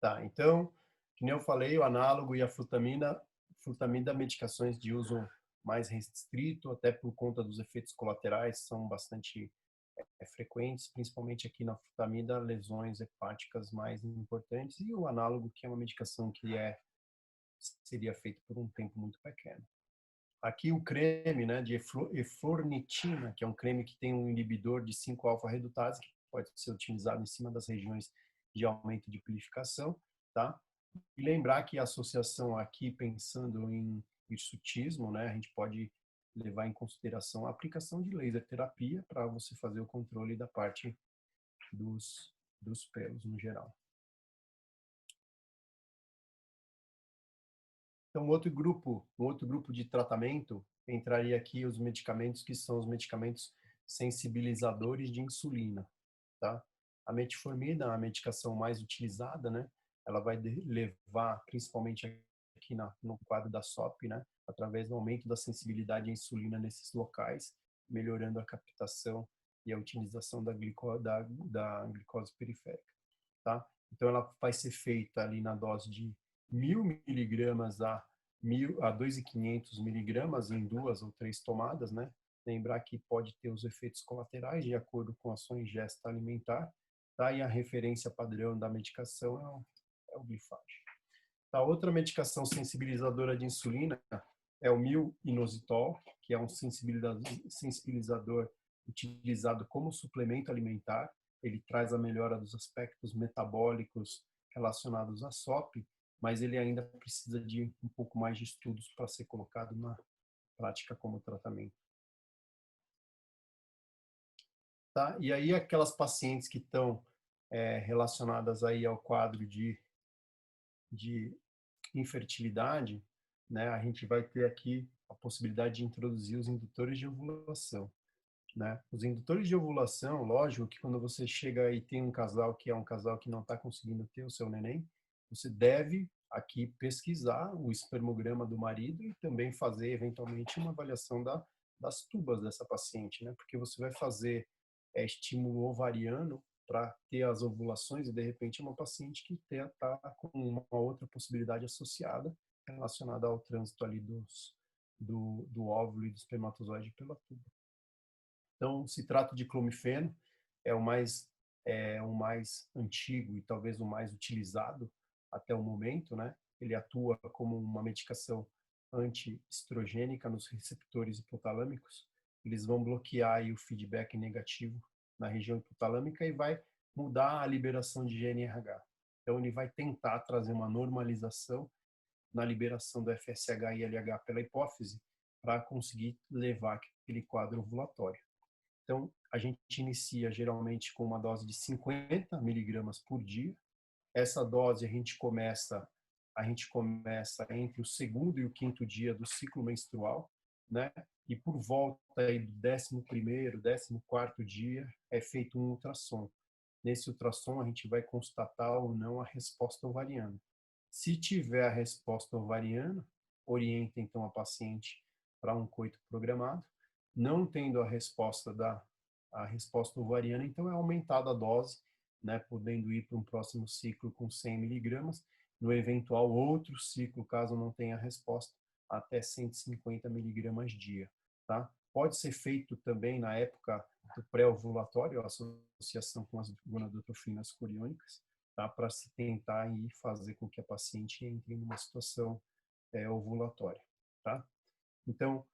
Tá, então, que nem eu falei, o análogo e a flutamida, medicações de uso mais restrito, até por conta dos efeitos colaterais, são bastante frequentes, principalmente aqui na flutamida, lesões hepáticas mais importantes, e o análogo, que é uma medicação que seria feita por um tempo muito pequeno. Aqui o creme, né, de eflornitina, que é um creme que tem um inibidor de 5-alfa-redutase, que pode ser utilizado em cima das regiões de aumento de purificação, tá? E lembrar que a associação aqui, pensando em hirsutismo, né, a gente pode levar em consideração a aplicação de laser terapia para você fazer o controle da parte dos pelos no geral. Então, um outro grupo de tratamento entraria aqui os medicamentos que são os medicamentos sensibilizadores de insulina, tá? A metformina, a medicação mais utilizada, né? Ela vai levar, principalmente aqui no quadro da SOP, né? Através do aumento da sensibilidade à insulina nesses locais, melhorando a captação e a utilização da glicose periférica, tá? Então, ela vai ser feita ali na dose de 1.000 miligramas a 2.500 miligramas em 2 ou 3 tomadas, né? Lembrar que pode ter os efeitos colaterais de acordo com a sua ingesta alimentar, tá? E a referência padrão da medicação é o glifage. A outra medicação sensibilizadora de insulina é o milinositol, que é um sensibilizador utilizado como suplemento alimentar. Ele traz a melhora dos aspectos metabólicos relacionados à SOP, mas ele ainda precisa de um pouco mais de estudos para ser colocado na prática como tratamento. Tá? E aí aquelas pacientes que estão relacionadas aí ao quadro de infertilidade, né, a gente vai ter aqui a possibilidade de introduzir os indutores de ovulação, né? Os indutores de ovulação, lógico que quando você chega e tem um casal que é um casal que não está conseguindo ter o seu neném, você deve aqui pesquisar o espermograma do marido e também fazer eventualmente uma avaliação das tubas dessa paciente, né? Porque você vai fazer estímulo ovariano para ter as ovulações e de repente é uma paciente que está com uma outra possibilidade associada relacionada ao trânsito ali do óvulo e do espermatozoide pela tuba. Então, se trata de clomifeno, é o mais antigo e talvez o mais utilizado até o momento, né? Ele atua como uma medicação antiestrogênica nos receptores hipotalâmicos. Eles vão bloquear aí o feedback negativo na região hipotalâmica e vai mudar a liberação de GNRH. Então, ele vai tentar trazer uma normalização na liberação do FSH e LH pela hipófise para conseguir levar aquele quadro ovulatório. Então, a gente inicia geralmente com uma dose de 50 miligramas por dia. Essa dose a gente começa entre o segundo e o quinto dia do ciclo menstrual, né? E por volta aí do 11º, 14º dia é feito um ultrassom. Nesse ultrassom a gente vai constatar ou não a resposta ovariana. Se tiver a resposta ovariana, orienta então a paciente para um coito programado. Não tendo a resposta ovariana, então é aumentada a dose, né, podendo ir para um próximo ciclo com 100 miligramas, no eventual outro ciclo, caso não tenha resposta, até 150 miligramas dia, tá? Pode ser feito também na época do pré-ovulatório, a associação com as gonadotrofinas coriônicas, tá? Para se tentar e fazer com que a paciente entre numa situação ovulatória, tá? Então,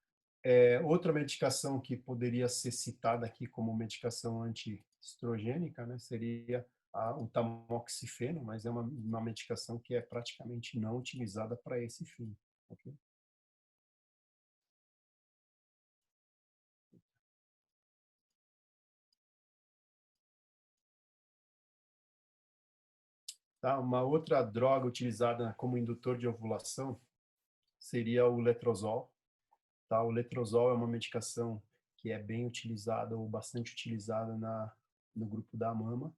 outra medicação que poderia ser citada aqui como medicação antiestrogênica, né, seria o tamoxifeno, mas é uma medicação que é praticamente não utilizada para esse fim. Okay? Tá? Uma outra droga utilizada como indutor de ovulação seria o letrozol. Tá? O letrozol é uma medicação que é bem utilizada ou bastante utilizada no grupo da mama,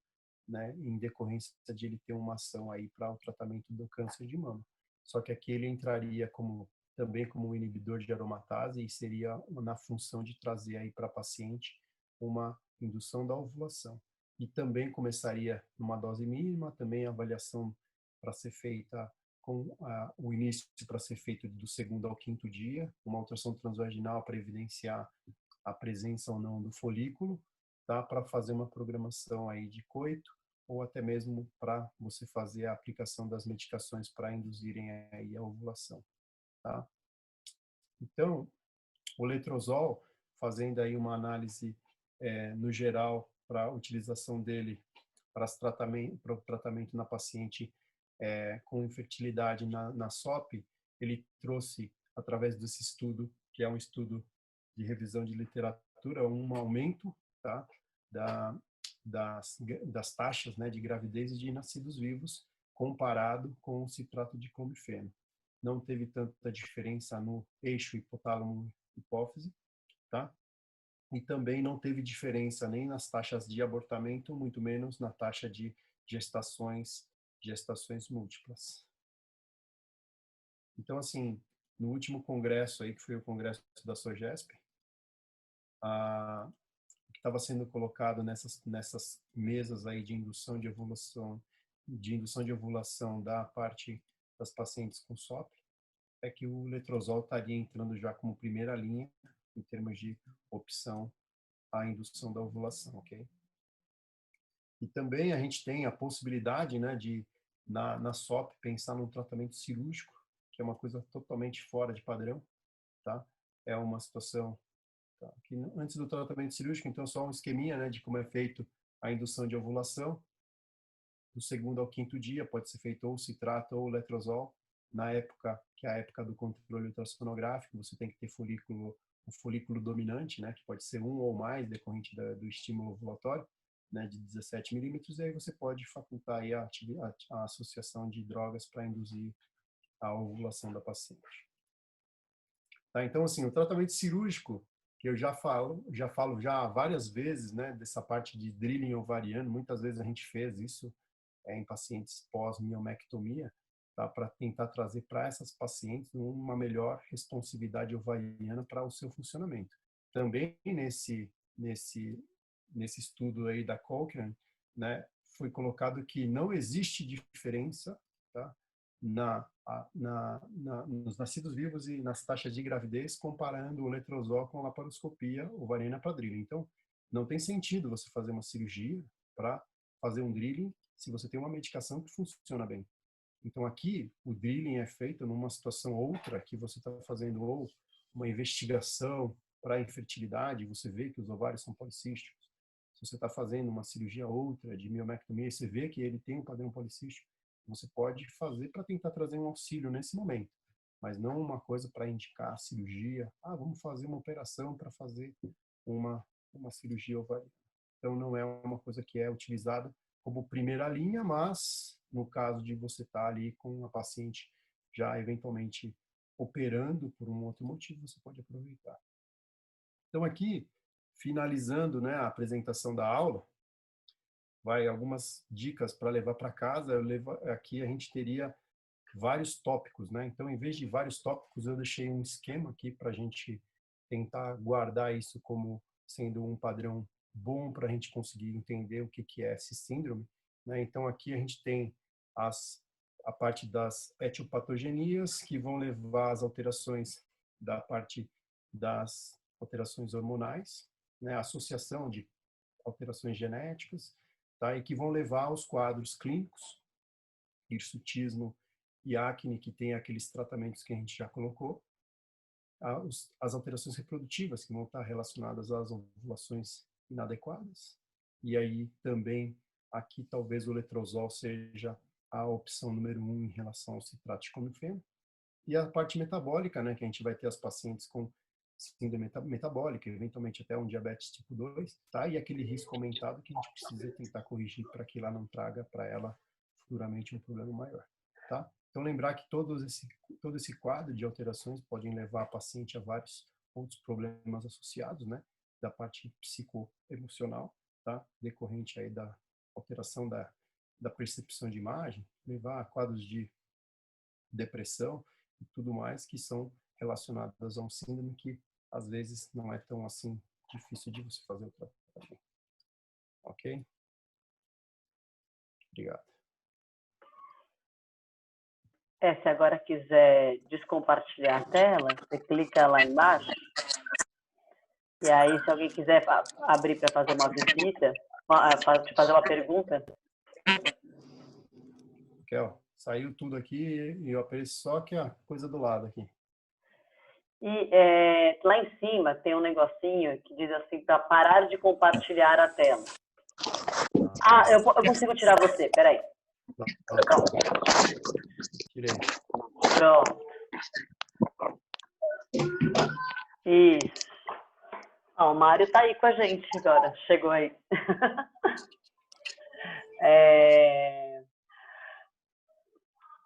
né, em decorrência de ele ter uma ação aí para o tratamento do câncer de mama. Só que aqui ele entraria também como um inibidor de aromatase e seria na função de trazer aí para a paciente uma indução da ovulação. E também começaria numa dose mínima, também a avaliação para ser feita com o início para ser feito do 2º ao 5º dia, uma ultrassom transvaginal para evidenciar a presença ou não do folículo, tá? Para fazer uma programação aí de coito, ou até mesmo para você fazer a aplicação das medicações para induzirem aí a ovulação, tá? Então, o letrozol, fazendo aí uma análise no geral para a utilização dele para o tratamento na paciente com infertilidade na SOP, ele trouxe, através desse estudo, que é um estudo de revisão de literatura, um aumento, tá, das taxas, né, de gravidez e de nascidos vivos comparado com o citrato de clomifeno. Não teve tanta diferença no eixo hipotálamo-hipófise, tá? E também não teve diferença nem nas taxas de abortamento, muito menos na taxa de gestações múltiplas. Então, assim, no último congresso aí, que foi o congresso da SOGESP, o que estava sendo colocado nessas mesas aí de indução de ovulação da parte das pacientes com SOP, é que o letrozol estaria entrando já como primeira linha em termos de opção à indução da ovulação, ok? E também a gente tem a possibilidade, né, de na SOP pensar num tratamento cirúrgico, que é uma coisa totalmente fora de padrão, tá? É uma situação que antes do tratamento cirúrgico, então só um esqueminha, né, de como é feito a indução de ovulação. Do 2º ao 5º dia pode ser feito ou citrato ou letrozol. Na época, que é a época do controle ultrassonográfico, você tem que ter o folículo dominante, né, que pode ser um ou mais, decorrente do estímulo ovulatório, né, de 17 milímetros, e aí você pode facultar aí a associação de drogas para induzir a ovulação da paciente. Tá? Então, assim, o tratamento cirúrgico, que eu já falo várias vezes, né, dessa parte de drilling ovariano, muitas vezes a gente fez isso em pacientes pós-miomectomia, tá? Para tentar trazer para essas pacientes uma melhor responsividade ovariana para o seu funcionamento. Também nesse estudo aí da Cochrane, né, foi colocado que não existe diferença, tá, nos nascidos vivos e nas taxas de gravidez comparando o letrozol com a laparoscopia ovariana para drilling. Então, não tem sentido você fazer uma cirurgia para fazer um drilling se você tem uma medicação que funciona bem. Então, aqui, o drilling é feito numa situação outra, que você está fazendo ou uma investigação para infertilidade, você vê que os ovários são policísticos. Se você está fazendo uma cirurgia outra de miomectomia, você vê que ele tem um padrão policístico, você pode fazer para tentar trazer um auxílio nesse momento, mas não uma coisa para indicar a cirurgia. Vamos fazer uma operação para fazer uma cirurgia ovariana. Então, não é uma coisa que é utilizada como primeira linha, mas no caso de você estar ali com a paciente já eventualmente operando por um outro motivo, você pode aproveitar. Então, aqui, finalizando, né, a apresentação da aula, vai algumas dicas para levar para casa. Aqui a gente teria vários tópicos, né? Então, em vez de vários tópicos, eu deixei um esquema aqui para a gente tentar guardar isso como sendo um padrão bom para a gente conseguir entender o que é esse síndrome, né? Então, aqui a gente tem a parte das etiopatogenias, que vão levar às alterações da parte das alterações hormonais, né? A associação de alterações genéticas, tá? E que vão levar aos quadros clínicos, hirsutismo e acne, que tem aqueles tratamentos que a gente já colocou, as alterações reprodutivas, que vão estar relacionadas às ovulações inadequadas, e aí também aqui talvez o letrozol seja a opção número 1 em relação ao citrato de clomifeno, e a parte metabólica, né, que a gente vai ter as pacientes com síndrome metabólica, eventualmente até um diabetes tipo 2, tá? E aquele risco aumentado que a gente precisa tentar corrigir para que ela não traga para ela futuramente um problema maior, tá? Então, lembrar que todo esse quadro de alterações podem levar a paciente a vários outros problemas associados, né? Da parte psicoemocional, tá? Decorrente aí da alteração da percepção de imagem, levar a quadros de depressão e tudo mais, que são relacionadas a um síndrome que, às vezes, não é tão assim difícil de você fazer o tratamento. Ok? Obrigado. Se agora quiser descompartilhar a tela, você clica lá embaixo, e aí se alguém quiser abrir para fazer uma visita, te fazer uma pergunta. Kel, saiu tudo aqui e eu apareço só que a coisa do lado aqui. E lá em cima tem um negocinho que diz assim, para parar de compartilhar a tela. Eu consigo tirar você, peraí. Tirei. Pronto. Isso. O Mário tá aí com a gente agora, chegou aí.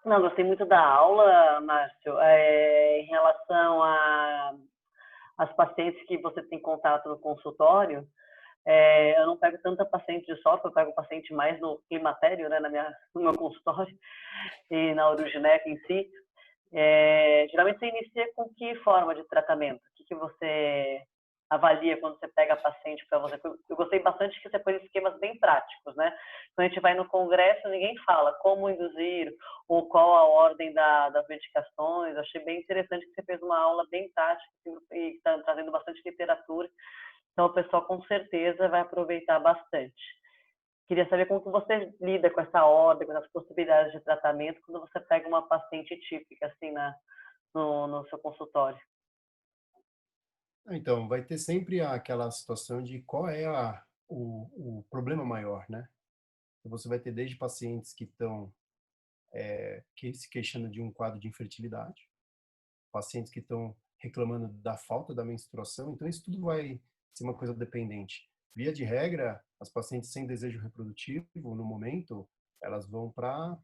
Não, gostei muito da aula, Márcio. Em relação às pacientes que você tem contato no consultório, eu não pego tanta paciente de software, eu pego paciente mais no climatério, né, no meu consultório, e na urogineca em si. Geralmente você inicia com que forma de tratamento? O que você avalia quando você pega a paciente para você? Eu gostei bastante que você pôs esquemas bem práticos, né? Quando a gente vai no congresso, ninguém fala como induzir ou qual a ordem das medicações. Achei bem interessante que você fez uma aula bem prática e está trazendo bastante literatura. Então, o pessoal com certeza vai aproveitar bastante. Queria saber como que você lida com essa ordem, com as possibilidades de tratamento, quando você pega uma paciente típica, assim, no seu consultório. Então, vai ter sempre aquela situação de qual é o problema maior, né? Você vai ter desde pacientes que estão se queixando de um quadro de infertilidade, pacientes que estão reclamando da falta da menstruação, então isso tudo vai ser uma coisa dependente. Via de regra, as pacientes sem desejo reprodutivo, no momento, elas vão para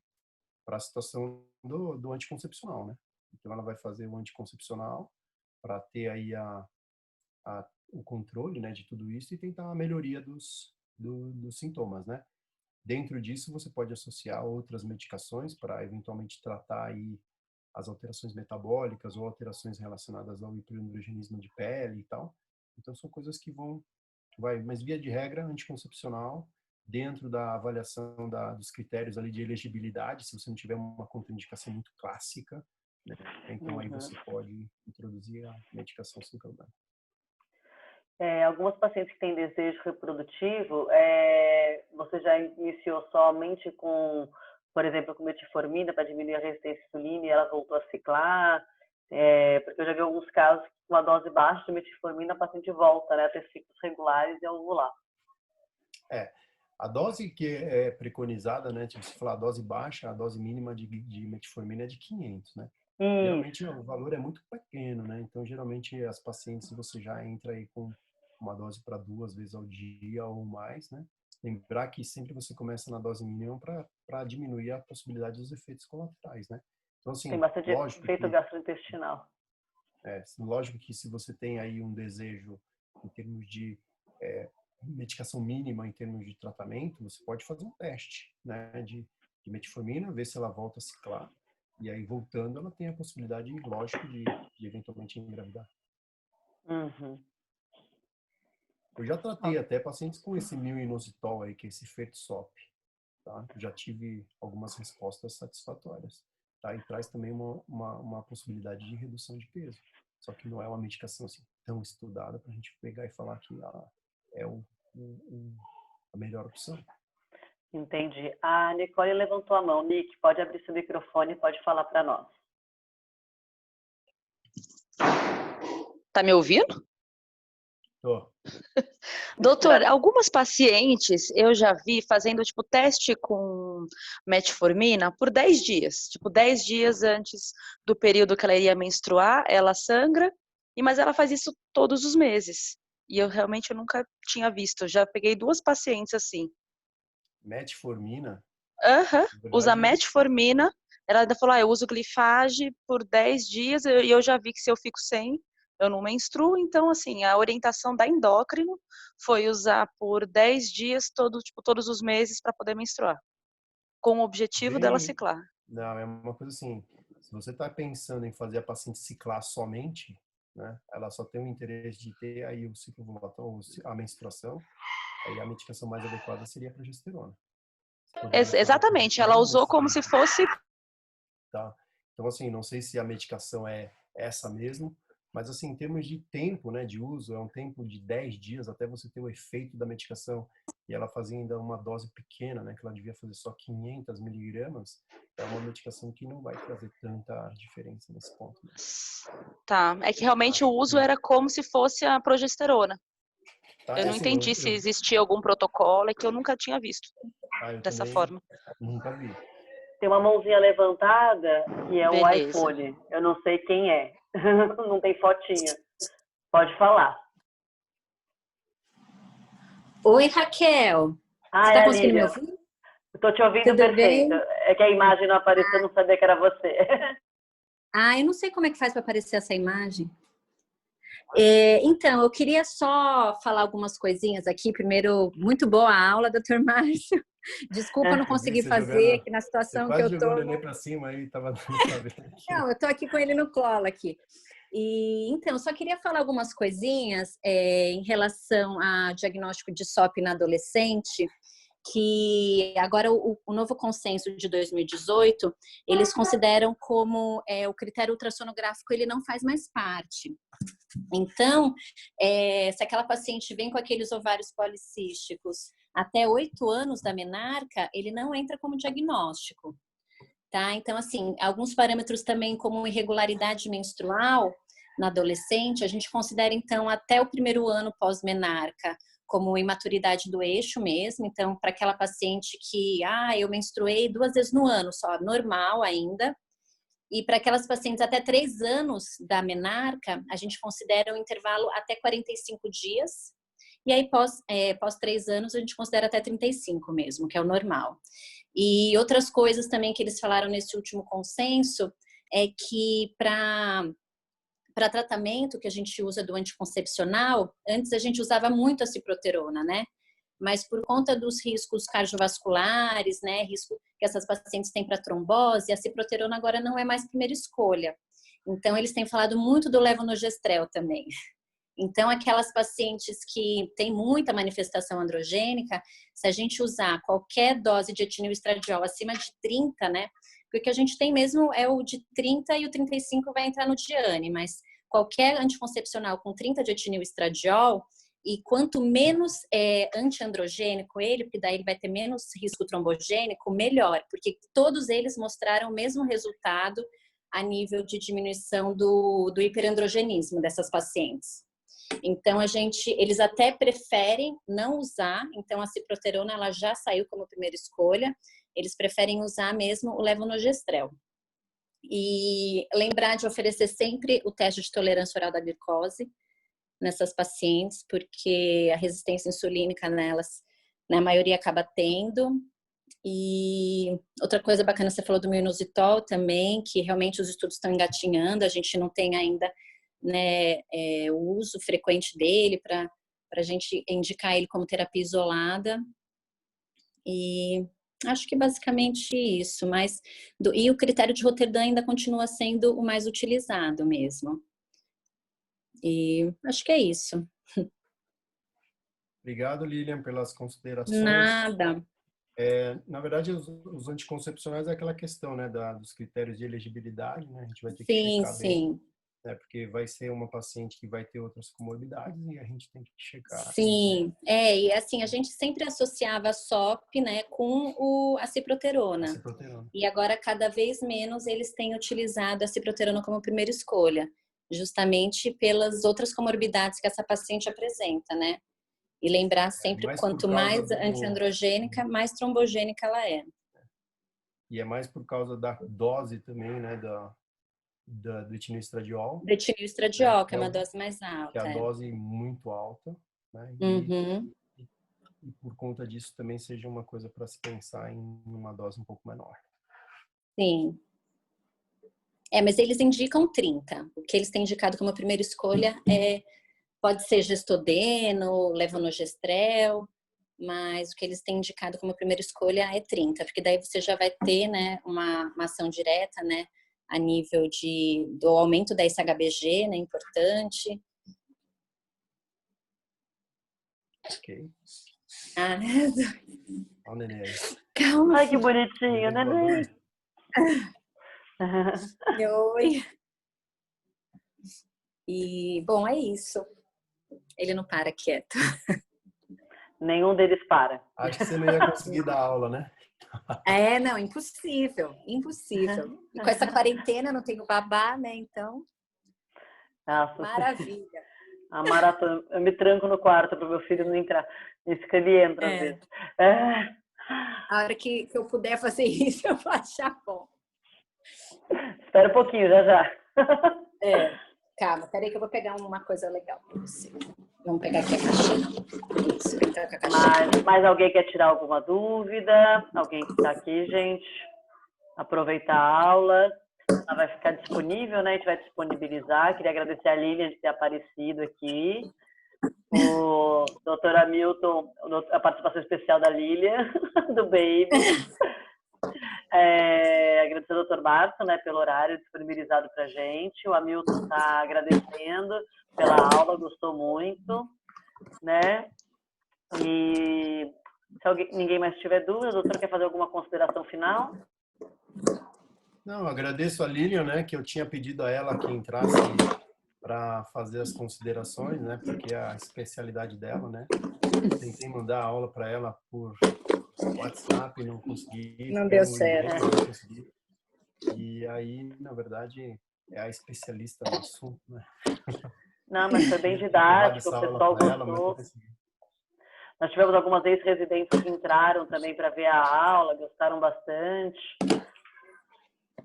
a situação do anticoncepcional, né? Então ela vai fazer o anticoncepcional para ter aí o controle, né, de tudo isso e tentar a melhoria dos sintomas, né? Dentro disso, você pode associar outras medicações para eventualmente tratar aí as alterações metabólicas ou alterações relacionadas ao hiperandrogenismo de pele e tal. Então, são coisas que mas via de regra, anticoncepcional, dentro da avaliação dos critérios ali de elegibilidade, se você não tiver uma contraindicação muito clássica, né? Então aí você pode introduzir a medicação sem problema. Algumas pacientes que têm desejo reprodutivo, você já iniciou somente com, por exemplo, com metformina para diminuir a resistência à insulina e ela voltou a ciclar? Porque eu já vi alguns casos que com uma dose baixa de metformina a paciente volta, né, a ter ciclos regulares e a ovular. A dose que é preconizada, né, tipo, se falar a dose baixa, a dose mínima de metformina é de 500, né? Geralmente o valor é muito pequeno, né? Então, geralmente as pacientes você já entra aí com uma dose para 2 vezes ao dia ou mais, né? Lembrar que sempre você começa na dose mínima para diminuir a possibilidade dos efeitos colaterais, né? Então, assim, Tem bastante efeito gastrointestinal. Lógico que se você tem aí um desejo em termos de medicação mínima, em termos de tratamento, você pode fazer um teste, né, de metformina, ver se ela volta a ciclar, e aí voltando ela tem a possibilidade, lógico, de eventualmente engravidar. Uhum. Eu já tratei até pacientes com esse milinositol aí, que é esse Fertisop, tá? Já tive algumas respostas satisfatórias, tá? E traz também uma possibilidade de redução de peso. Só que não é uma medicação assim tão estudada para a gente pegar e falar que é a melhor opção. Entendi. A Nicole levantou a mão. Nick, pode abrir seu microfone e pode falar para nós. Tá me ouvindo? Tô. Doutor, algumas pacientes eu já vi fazendo tipo teste com metformina por 10 dias. Tipo, 10 dias antes do período que ela iria menstruar, ela sangra, mas ela faz isso todos os meses. E eu realmente nunca tinha visto. Já peguei 2 pacientes assim. Metformina? Usa metformina. Ela ainda falou, eu uso glifage por 10 dias e eu já vi que se eu fico sem, eu não menstruo. Então, assim, a orientação da endócrino foi usar por 10 dias, todos os meses para poder menstruar. Com o objetivo dela ciclar. Não, é uma coisa assim, se você está pensando em fazer a paciente ciclar somente, né, ela só tem o interesse de ter aí o ciclo ovulatório, a menstruação, aí a medicação mais adequada seria a progesterona. Exatamente, ela usou como se fosse... Tá. Então, assim, não sei se a medicação é essa mesmo, mas, assim, em termos de tempo, né, de uso, é um tempo de 10 dias até você ter o efeito da medicação. E ela fazia ainda uma dose pequena, né, que ela devia fazer só 500 miligramas. É uma medicação que não vai trazer tanta diferença nesse ponto, né? Tá, é que realmente o uso era como se fosse a progesterona. Tá, Eu não assim, entendi se existia algum protocolo, é que eu nunca tinha visto eu dessa também forma. nunca vi. Tem uma mãozinha levantada que é o Beleza. iPhone. Eu não sei quem é. Não tem fotinha. Pode falar. Oi, Raquel. Você Ah, é está a conseguindo me Lília. ouvir? Estou te ouvindo Tudo perfeito. bem? É que a imagem não apareceu, não sabia que era você. Eu não sei como é que faz para aparecer essa imagem. Então, eu queria só falar algumas coisinhas aqui. Primeiro, muito boa a aula, doutor Márcio. Desculpa não Eu vi conseguir você fazer jogando, aqui na você situação que quase eu jogou o tô. neném pra cima aí, tava dando pra ver aqui. Não, eu tô aqui com ele no colo aqui. E então, só queria falar algumas coisinhas em relação a diagnóstico de SOP na adolescente, que agora o novo consenso de 2018, eles consideram como o critério ultrassonográfico ele não faz mais parte. Então, se aquela paciente vem com aqueles ovários policísticos até 8 anos da menarca, ele não entra como diagnóstico. Tá? Então, assim, alguns parâmetros também como irregularidade menstrual na adolescente, a gente considera, então, até o primeiro ano pós-menarca como imaturidade do eixo mesmo. Então, para aquela paciente que, eu menstruei 2 vezes no ano, só normal ainda. E para aquelas pacientes até 3 anos da menarca, a gente considera um intervalo até 45 dias. E aí, pós 3 anos, a gente considera até 35 mesmo, que é o normal. E outras coisas também que eles falaram nesse último consenso é que para tratamento que a gente usa do anticoncepcional, antes a gente usava muito a ciproterona, né? Mas por conta dos riscos cardiovasculares, né, risco que essas pacientes têm para trombose, a ciproterona agora não é mais primeira escolha. Então, eles têm falado muito do levonorgestrel também. Então, aquelas pacientes que têm muita manifestação androgênica, se a gente usar qualquer dose de etinil estradiol acima de 30, né? Porque o que a gente tem mesmo é o de 30 e o 35 vai entrar no Diane, mas qualquer anticoncepcional com 30 de etinil estradiol, e quanto menos antiandrogênico ele, porque daí ele vai ter menos risco trombogênico, melhor, porque todos eles mostraram o mesmo resultado a nível de diminuição do hiperandrogenismo dessas pacientes. Então, eles até preferem não usar, então a ciproterona ela já saiu como primeira escolha, eles preferem usar mesmo o levonorgestrel. E lembrar de oferecer sempre o teste de tolerância oral da glicose nessas pacientes, porque a resistência insulínica nelas, na maioria acaba tendo. E outra coisa bacana, você falou do minoxidil também, que realmente os estudos estão engatinhando, a gente não tem ainda, né, o uso frequente dele para a gente indicar ele como terapia isolada. E acho que basicamente isso, mas e o critério de Roterdã ainda continua sendo o mais utilizado mesmo. E acho que é isso. Obrigado, Lilian, pelas considerações. Nada. Na verdade, os anticoncepcionais é aquela questão, né, dos critérios de elegibilidade, né? A gente vai ter que checar bem, né, porque vai ser uma paciente que vai ter outras comorbidades e a gente tem que checar. Sim, e assim, a gente sempre associava a SOP, né, com a ciproterona. A ciproterona. E agora, cada vez menos, eles têm utilizado a ciproterona como primeira escolha, justamente pelas outras comorbidades que essa paciente apresenta, né? E lembrar sempre, quanto mais antiandrogênica, mais trombogênica ela é. E é mais por causa da dose também, né, do etinil estradiol. Do etinil estradiol, que é uma dose mais alta. Que é a dose muito alta, né? E por conta disso também seja uma coisa para se pensar em uma dose um pouco menor. Sim. Mas eles indicam 30. O que eles têm indicado como primeira escolha pode ser gestodeno, levonorgestrel, mas o que eles têm indicado como primeira escolha é 30, porque daí você já vai ter, né, uma ação direta, né, a nível do aumento da SHBG, né, importante. Ok. Calma. Ai, que bonitinho, neném. Oi. E, bom, é isso. Ele não para quieto. Nenhum deles para. Acho que você não ia conseguir dar aula, né? Não, impossível, impossível. E com essa quarentena não tenho babá, né? Então, Nossa, maravilha. a maratona. Eu me tranco no quarto para o meu filho não entrar. Isso que ele entra às vezes. A hora que eu puder fazer isso, eu vou achar bom. Espera um pouquinho, já. Calma, peraí que eu vou pegar uma coisa legal para você. Vamos pegar aqui a caixinha. Isso, entrar com a caixinha. Mais alguém quer tirar alguma dúvida? Alguém que está aqui, gente? Aproveitar a aula. Ela vai ficar disponível, né? A gente vai disponibilizar. Queria agradecer a Lilian de ter aparecido aqui. O Dr. Hamilton, a participação especial da Lilian, do Baby. Agradecer ao Dr. Márcio, né, pelo horário disponibilizado para a gente. O Hamilton está agradecendo pela aula, gostou muito, né? E se ninguém mais tiver dúvida, o doutor quer fazer alguma consideração final? Não, agradeço a Lilian, né, que eu tinha pedido a ela que entrasse para fazer as considerações, né, porque é a especialidade dela, né. Tentei mandar a aula para ela por WhatsApp, não consegui. Não deu certo. Não consegui. E aí, na verdade, é a especialista no assunto, né. Não, mas foi bem didático, o pessoal gostou. Nós tivemos algumas ex-residentes que entraram também para ver a aula, gostaram bastante.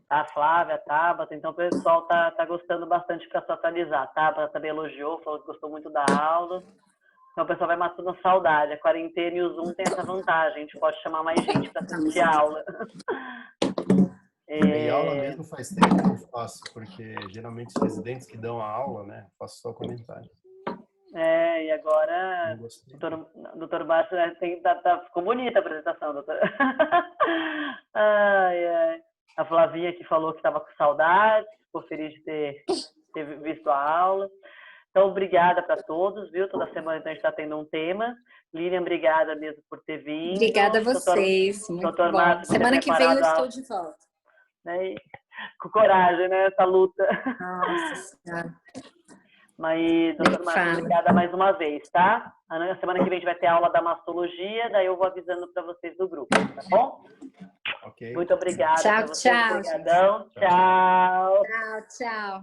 A Flávia, a Tabata, então o pessoal tá gostando bastante para se atualizar. A Tabata também elogiou, falou que gostou muito da aula. Então o pessoal vai matando saudade. A quarentena e o Zoom tem essa vantagem, a gente pode chamar mais gente para assistir a aula. E aula mesmo faz tempo que eu faço, porque geralmente os residentes que dão a aula, né, faço só comentário. E agora o doutor Baixo ficou bonita a apresentação, doutor. A Flavinha que falou que estava com saudade, ficou feliz de ter visto a aula. Então, obrigada para todos, viu? Toda semana então, a gente está tendo um tema. Lilian, obrigada mesmo por ter vindo. Obrigada a vocês. Muito bom. Semana que vem eu estou de volta. Né? Com coragem, né? Essa luta. Nossa Senhora. Mas, doutor Márcio, obrigada mais uma vez, tá? Na semana que vem a gente vai ter aula da mastologia, daí eu vou avisando para vocês do grupo, tá bom? Ok. Muito obrigada. Tchau, tchau. Obrigadão. Tchau. Tchau.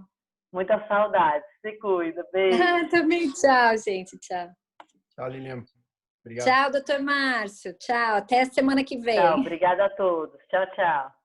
Muita saudade. Se cuida. Beijo. Também tchau, gente. Tchau. Tchau, Lilian. Obrigado. Tchau, doutor Márcio. Tchau. Até a semana que vem. Tchau. Obrigada a todos. Tchau, tchau.